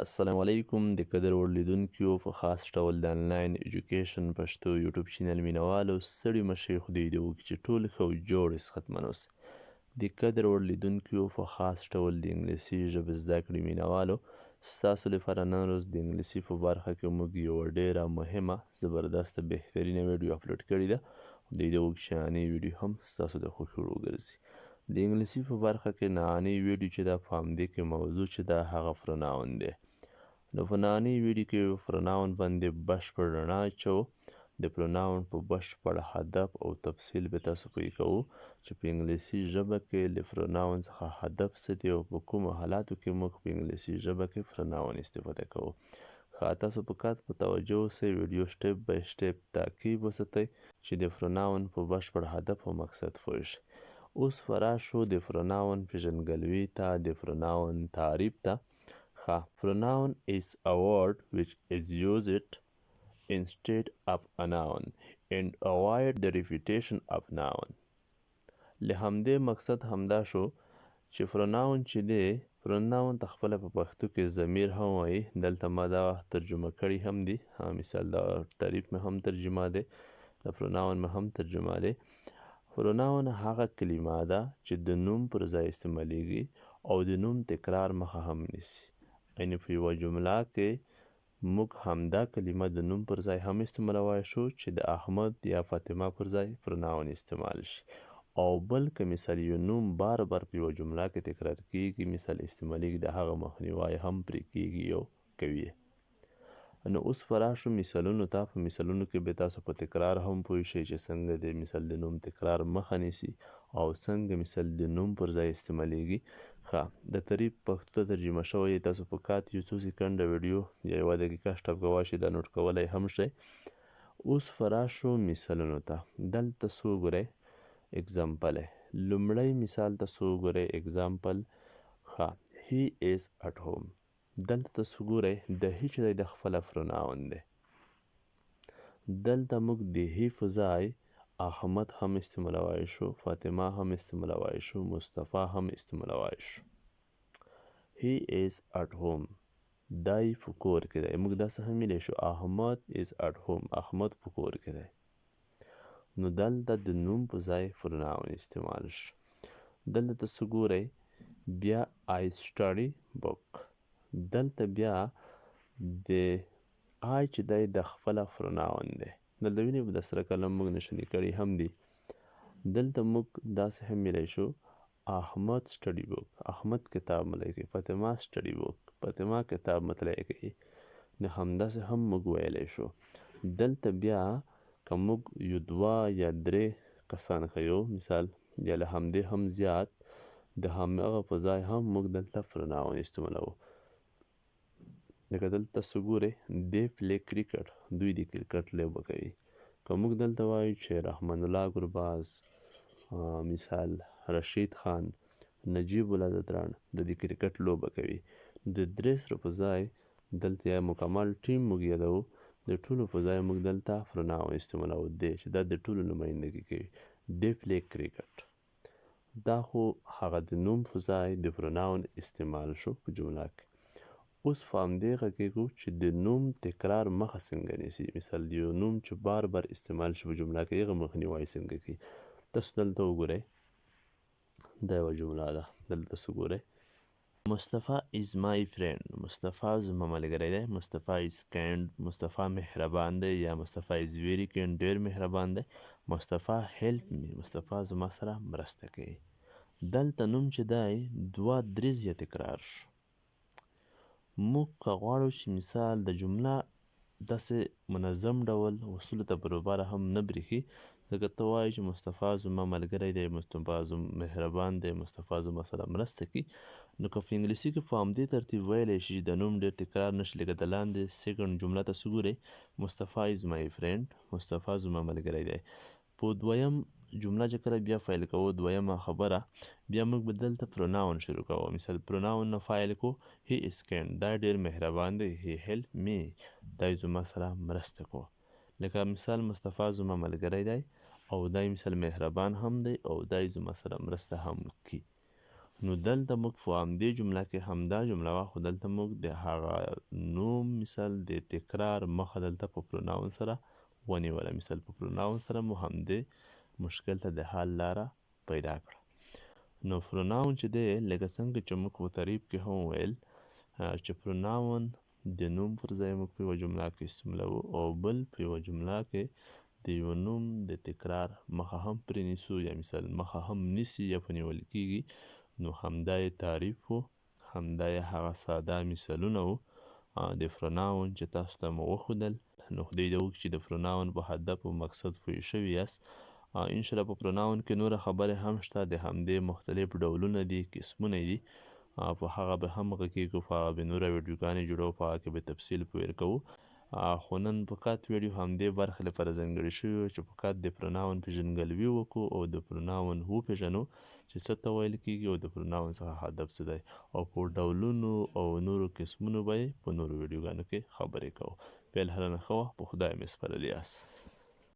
السلام علیکم د قدر وړ لیدونکو په خاص ډول د انلاین ایجوکیشن پښتو یوټیوب چینل مینوالو ستړي مشئ خدای دې وکړي چې ټول ښه او جوړ صحتمن اوسئ. د قدر وړ لیدونکو په خاص ډول د انګلیسي ژبې زده کړې مینوالو ستاسو لپاره نن ورځ د انګلیسي په برخه کې موږ یوه ډیره مهمه زبردسته بهترینه ویډیو اپلوډ کړې ده. خدای دې وکړي چې نننۍ ویډیو هم ستاسو د خوښې وړ وګرځي. د انګلیسي په برخه کې نننۍ ویډیو چې ده په همدې کې موضوع چې ده هغه پروناون دی. نو په نننۍ ویډیو کې پروناون باندې بشپړ رڼا اچوو. د پروناون په بشپړ هدف او تفصیل به تاسو پوه کوو چې په انګلیسي ژبه کې له پروناون څخه هدف څه دی او په کومو حالاتو کې موږ په انګلیسي ژبه کې پروناون استفاده کوو. تاسو په توجه اوسئ، ویډیو سټپ بای سټپ تعقیب وساتئ چې د پروناون په بشپړ هدف او مقصد پوه شئ. اوس فراشو د پروناون پیژندګلوي ته، د پروناون تعریف ته. Pronoun is a word which is used instead of a noun and avoid the repetition of noun. له همدې مقصد همدا شو چې پروناون چې دی، پروناون ته خپله په پښتو کې ضمیر هم وایي. دلته ما دا ترجمه کړي هم دي، مثال دا تعریف مې هم ترجمه دی، د پروناون مې هم ترجمه دی. پروناون هغه کلمه ده چې د نوم پر ځای استعمالیږي او د نوم تکرار مخه هم نیسي. یعنې په یوه جمله کې موږ همدا کلمه د نوم پر ځای هم استعمالولی شو چې د احمد یا فاطمه پر ځای پروناون استعمال شي. او بل که مثال یو نوم بار بار په یوه جمله کې تکرار کیږي، مثال استعمالیږي، د هغه مخنیوی هم پرې کیږي او کوي. نو اوس فراشو مثالونو ته. په مثالونو کې به تاسو په تکرار هم پوه شئ چې څنګه د مثال د نوم تکرار مخه نیسي او څنګه مثال د نوم پر ځای استعمالیږي. د تعریف پښتو ته ترجمه شوی، تاسو په کات یو څو سکنډه ویډیو یا 1 دقیقه سټاپ کولی شئ، دا نوټ کولی هم شئ. اوس فراشو مثالونو ته. دلته څو ګورئ اگزامپل. لومړی مثال ته څو ګورئ اگزامپل. he is at home. دلته تاسو ګورئ د هی چې دی د خپله پروناون دی. دلته موږ د هی په ځای احمد هم استعمالولی شو، فاطمه هم استعمالولی شو، مصطفی هم استعمالولی شو. he is at home، دی په کور کې دی. موږ داسې هم ویلی شو احمد is at home، احمد په کور کې دی. نو دلته د نوم په ځای پروناون استعمال شو. دلته تاسو ګورئ بیا I study book. دلته بیا د آی چې دی د خپله پروناون دی. دلته وینئ د سره قلم موږ نشاني کړي هم دي. دلته موږ داسې هم ویلی شو احمد سټډي بوک، احمد کتاب مطالعه کوي. فاطمه سټډي بوک، فاطمه کتاب مطالعه کوي. نو همداسې هم موږ ویلی شو. دلته بیا که موږ یو 2 یا 3 کسان ښیو، مثال یا له همدې هم زیات، د همغه په ځای هم موږ دلته پروناون استعمالوو. لکه دلته تاسو ګورئ دی پلی کرکټ، دوی د کرکټ لوبه کوي. که موږ دلته وایو چې رحمان الله ګرباز، مثال رشید خان، نجیب الله ځدراڼ د دې کرکټ لوبه کوي. د 3 سره په ځای دلته یا مکمل ټیم موږ یادوو، د ټولو په ځای موږ دلته پروناون استعمالوو دی چې دا د ټولو نمایندګي کوي. دی پلی کرکټ. دا خو هغه د نوم په ځای د پروناون استعمال شو په جمله کې. اوس په همدې غږیږو چې د نوم تکرار مخه څنګه نیسي. مثال د یو نوم چې بار بار استعمال شي په جمله کې، هغه مخنیوی څنګه کوي. تاسو دلته وګورئ، دا یوه جمله ده. دلته تاسو ګورئ مصطفی is my friend. مصطفی زما ملګری دی. مصطفی is kind، مصطفی مهربان دی، یا مصطفی is very kind، ډېر مهربان دی. مصطفی help me، مصطفی زما سره مرسته کوي. دلته نوم چې دی 2-3 ځله تکرار شو. موږ که غواړو چې مثال د جمله داسې منظم ډول اصولو ته بروبره هم نه برېښي، ځکه ته وایې چې مصطفی زما ملګری دی، مصطفی زما مهربان دی، مصطفی زما سره مرسته کوي. نو که په انګلیسي کې په همدې ترتیب ویلی شي چې د نوم ډېر تکرار نه شي، لکه د لاندې سیکنډ جمله تاسو ګورئ مصطفی is my friend، مصطفی زما ملګری دی. په دویم جمله چې کله بیا فایل کوو، دویمه خبره، بیا موږ به دلته پروناون شروع کوو. مثال پروناون نه فایل کو he is kind، دا ډېر مهربان دی. he help me، دا زما سره مرسته کو. لکه مثال مصطفی زما ملګری دی او دا مثال مهربان هم دی او دا زما سره مرسته هم کوي. نو دلته موږ په همدې جمله کې همدا جمله وه، خو دلته موږ د هغه نوم مثال د تکرار مخه دلته په پروناون سره ونیوله. مثال په پروناون سره مو همدې مشکل ته د حل لاره پیدا کړه. نو پروناون چې دی لکه څنګه چې موږ په تعریف کې هم ویل چې پروناون د نوم پر ځای موږ په یوه جمله کې استعمالوو او بل په یوه جمله کې د یو نوم د تکرار مخه هم پرې نیسو، یا مثال مخه هم نیسي یا په نیول کېږي. نو همدا یې تعریف و، همدا یې هغه ساده مثالونه وو د پروناون چې تاسو ته مو وښودل. نو خدای دې وکړي چې د پروناون په هدف او مقصد پوه شوي یاست. انشاءالله په پروناون کې نوره خبرې هم شته، د همدې مختلف ډولونه دي، قسمونه دي، په هغه به هم غږیږو، په هغه به نوره ویډیوګانې جوړوو، په هغه کې به تفصیل پویر کوو. خو نن فقط ویډیو همدې برخې لپاره ځانګړې شوې وه چې فقط د پروناون پېژندګلوي وکړو او د پروناون وپېژنو چې څه ته ویل کېږي او د پروناون څخه هدف څه دی، او په ډولونو او نورو قسمونو به یې په نورو ویډیوګانو کې خبرې کوو. بیا هله ښه وه، په خدای مې سپارلي یاست.